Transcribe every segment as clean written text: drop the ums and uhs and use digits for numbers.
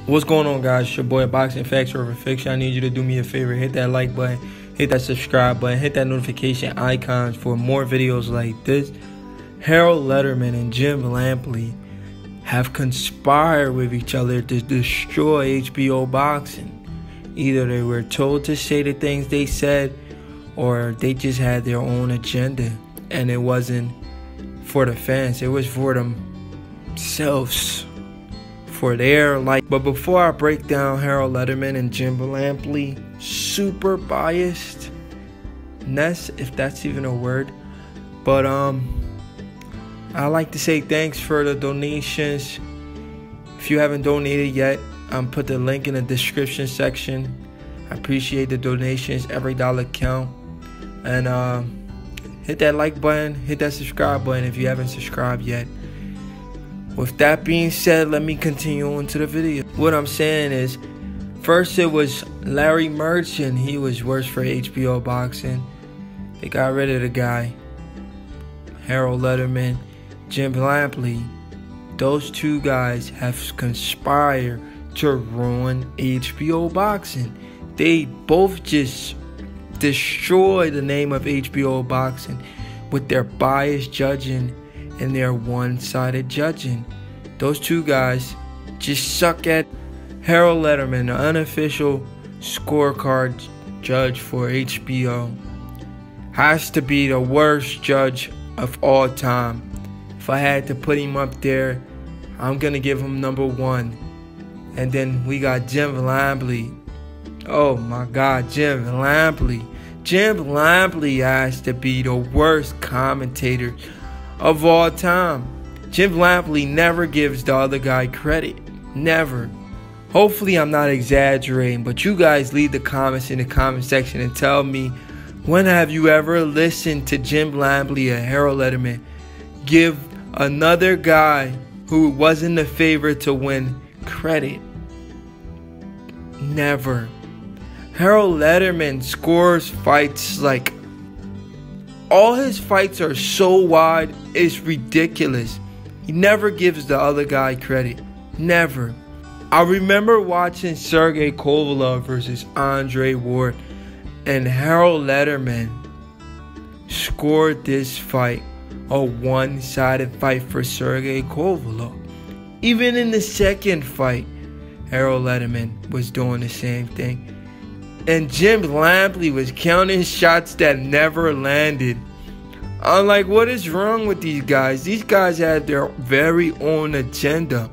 What's going on, guys? It's your boy Boxing Facts Over Fiction. I need you to do me a favor. Hit that like button, hit that subscribe button, hit that notification icons for more videos like this. Harold Ledderman and Jim Lampley have conspired with each other to destroy HBO boxing. Either they were told to say the things they said, or they just had their own agenda, and it wasn't for the fans, it was for themselves, for their like. But before I break down Harold Ledderman and Jim Lampley, super biased ness, if that's even a word, but I like to say thanks for the donations. If you haven't donated yet, put the link in the description section. I appreciate the donations. Every dollar count. And hit that like button, hit that subscribe button if you haven't subscribed yet. With that being said, let me continue on to the video. What I'm saying is, first it was Larry Merchant. He was worse for HBO boxing. They got rid of the guy. Harold Ledderman, Jim Lampley, those two guys have conspired to ruin HBO boxing. They both just destroy the name of HBO boxing with their biased judging and their one-sided judging. Those two guys just suck at. Harold Ledderman, the unofficial scorecard judge for HBO, has to be the worst judge of all time. If I had to put him up there, I'm gonna give him number one. And then we got Jim Lampley. Oh my God, Jim Lampley. Jim Lampley has to be the worst commentator of all time. Jim Lampley never gives the other guy credit. Never. Hopefully I'm not exaggerating, but you guys leave the comments in the comment section and tell me, when have you ever listened to Jim Lampley or Harold Ledderman give another guy who wasn't the favorite to win credit? Never. Harold Ledderman scores fights like, all his fights are so wide, it's ridiculous. He never gives the other guy credit. Never. I remember watching Sergey Kovalev versus Andre Ward, and Harold Ledderman scored this fight a one-sided fight for Sergey Kovalev. Even in the second fight, Harold Ledderman was doing the same thing. And Jim Lampley was counting shots that never landed. I'm like, what is wrong with these guys? These guys had their very own agenda.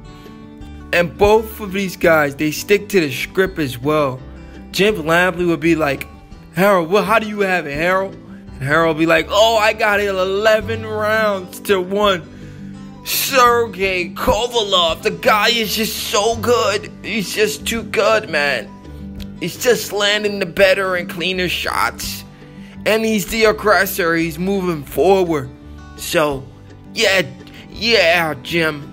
And both of these guys, they stick to the script as well. Jim Lampley would be like, Harold, well, how do you have it, Harold? And Harold would be like, oh, I got it 11 rounds to 1. Sergey Kovalev, the guy is just so good. He's just too good, man. He's just landing the better and cleaner shots. And he's the aggressor. He's moving forward. So, yeah, Jim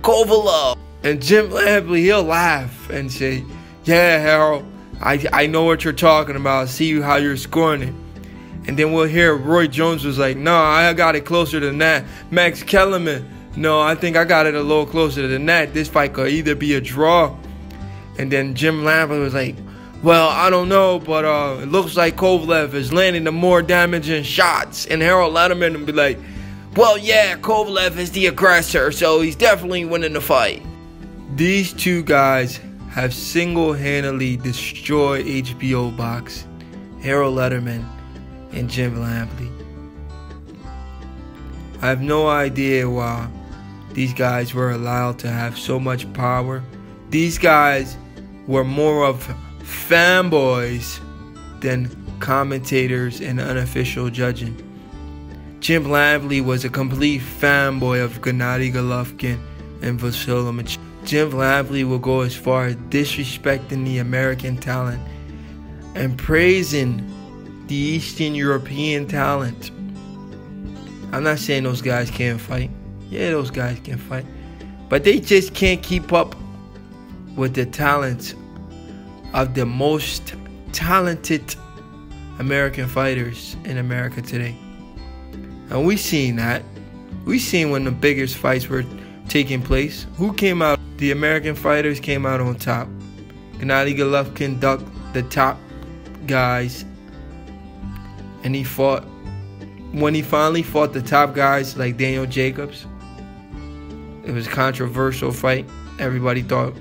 Kovalev. And Jim Lampley, he'll laugh and say, yeah, Harold, I know what you're talking about. See how you're scoring it. And then we'll hear Roy Jones was like, no, I got it closer than that. Max Kellerman, no, I think I got it a little closer than that. This fight could either be a draw. And then Jim Lampley was like, well, I don't know, but it looks like Kovalev is landing the more damaging shots. And Harold Ledderman would be like, well, yeah, Kovalev is the aggressor, so he's definitely winning the fight. These two guys have single-handedly destroyed HBO boxing. Harold Ledderman and Jim Lampley. I have no idea why these guys were allowed to have so much power. These guys were more of fanboys than commentators and unofficial judging. Jim Lampley was a complete fanboy of Gennady Golovkin and Vasyl Lomachenko. Jim Lampley will go as far as disrespecting the American talent and praising the Eastern European talent. I'm not saying those guys can't fight. Yeah, those guys can fight. But they just can't keep up with the talents of the most talented American fighters in America today. And we seen that. We seen when the biggest fights were taking place. Who came out the American fighters came out on top. Gennady Golovkin ducked the top guys, and he fought. When he finally fought the top guys like Daniel Jacobs, it was a controversial fight. Everybody thought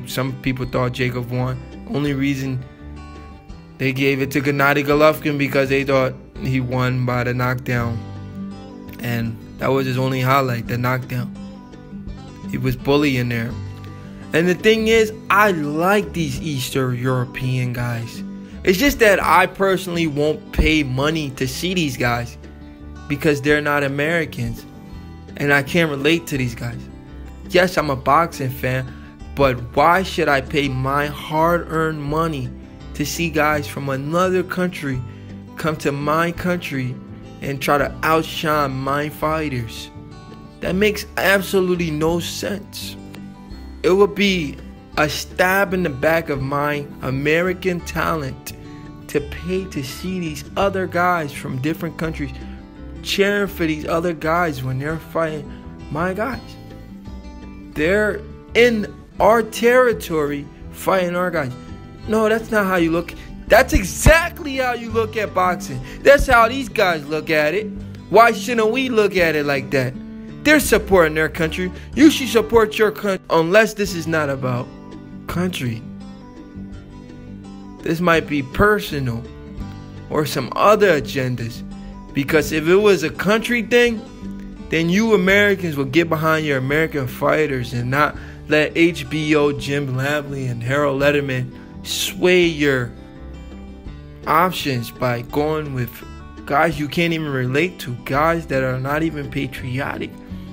some people thought Jacob won. Only reason they gave it to Gennady Golovkin because they thought he won by the knockdown, and that was his only highlight, the knockdown. He was bullying there. And the thing is, I like these Eastern European guys. It's just that I personally won't pay money to see these guys because they're not Americans, and I can't relate to these guys. Yes, I'm a boxing fan, but why should I pay my hard-earned money to see guys from another country come to my country and try to outshine my fighters? That makes absolutely no sense. It would be a stab in the back of my American talent to pay to see these other guys from different countries cheering for these other guys when they're fighting my guys. They're in our territory fighting our guys. No, that's not how you look. That's exactly how you look at boxing. That's how these guys look at it. Why shouldn't we look at it like that? They're supporting their country. You should support your country, unless this is not about country. This might be personal or some other agendas. Because if it was a country thing, then you Americans would get behind your American fighters and not let HBO, Jim Lampley, and Harold Ledderman sway your options by going with guys you can't even relate to, guys that are not even patriotic,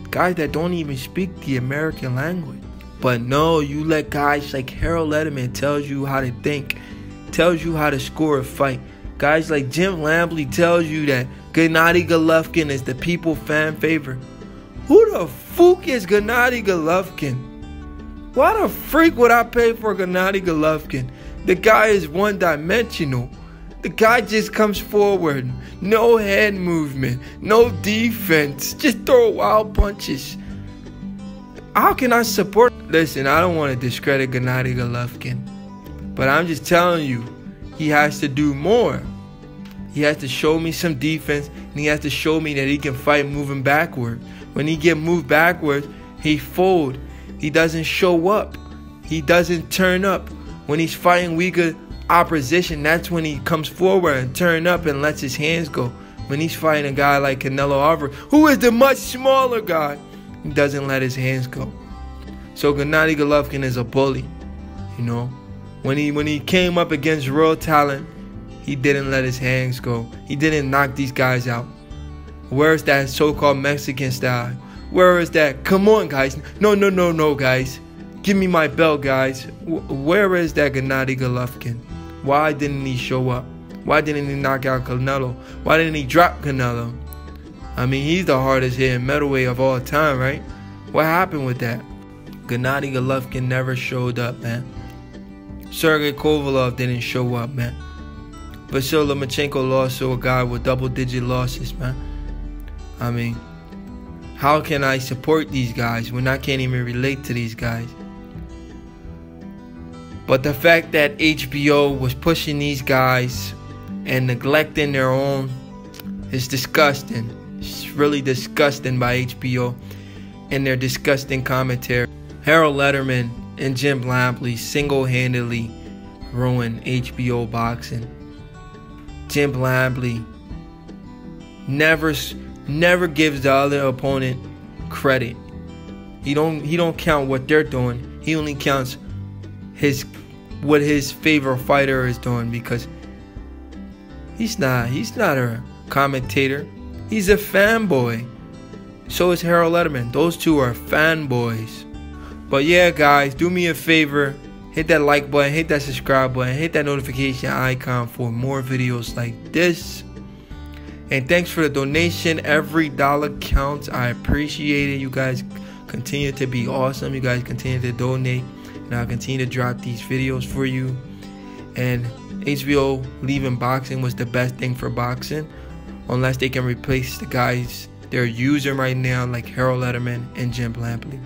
guys that don't even speak the American language. But no, you let guys like Harold Ledderman tell you how to think, tells you how to score a fight. Guys like Jim Lampley tells you that Gennady Golovkin is the people fan favorite. Who the fuck is Gennady Golovkin? Why the freak would I pay for Gennady Golovkin? The guy is one-dimensional. The guy just comes forward. No head movement. No defense. Just throw wild punches. How can I support? Listen, I don't want to discredit Gennady Golovkin, but I'm just telling you, he has to do more. He has to show me some defense, and he has to show me that he can fight moving backward. When he get moved backwards, he fold. He doesn't show up. He doesn't turn up. When he's fighting weaker opposition, that's when he comes forward and turn up and lets his hands go. When he's fighting a guy like Canelo Alvarez, who is the much smaller guy, he doesn't let his hands go. So Gennady Golovkin is a bully, you know. When he came up against real talent, he didn't let his hands go. He didn't knock these guys out. Where's that so-called Mexican style? Where is that? Come on, guys. No, guys. Give me my belt, guys. Where is that Gennady Golovkin? Why didn't he show up? Why didn't he knock out Canelo? Why didn't he drop Canelo? I mean, he's the hardest hitting middleweight of all time, right? What happened with that? Gennady Golovkin never showed up, man. Sergey Kovalev didn't show up, man. Vasily Lomachenko lost to a guy with double-digit losses, man. I mean, how can I support these guys when I can't even relate to these guys? But the fact that HBO was pushing these guys and neglecting their own is disgusting. It's really disgusting by HBO and their disgusting commentary. Harold Ledderman and Jim Lampley single-handedly ruined HBO boxing. Jim Lampley never gives the other opponent credit. He don't count what they're doing. He only counts what his favorite fighter is doing, because he's not a commentator. He's a fanboy. So is Harold Ledderman. Those two are fanboys. But yeah, guys, do me a favor. Hit that like button, hit that subscribe button, hit that notification icon for more videos like this. And thanks for the donation. Every dollar counts. I appreciate it. You guys continue to be awesome. You guys continue to donate, and I'll continue to drop these videos for you. And HBO leaving boxing was the best thing for boxing, unless they can replace the guys they're using right now, like Harold Ledderman and Jim Lampley.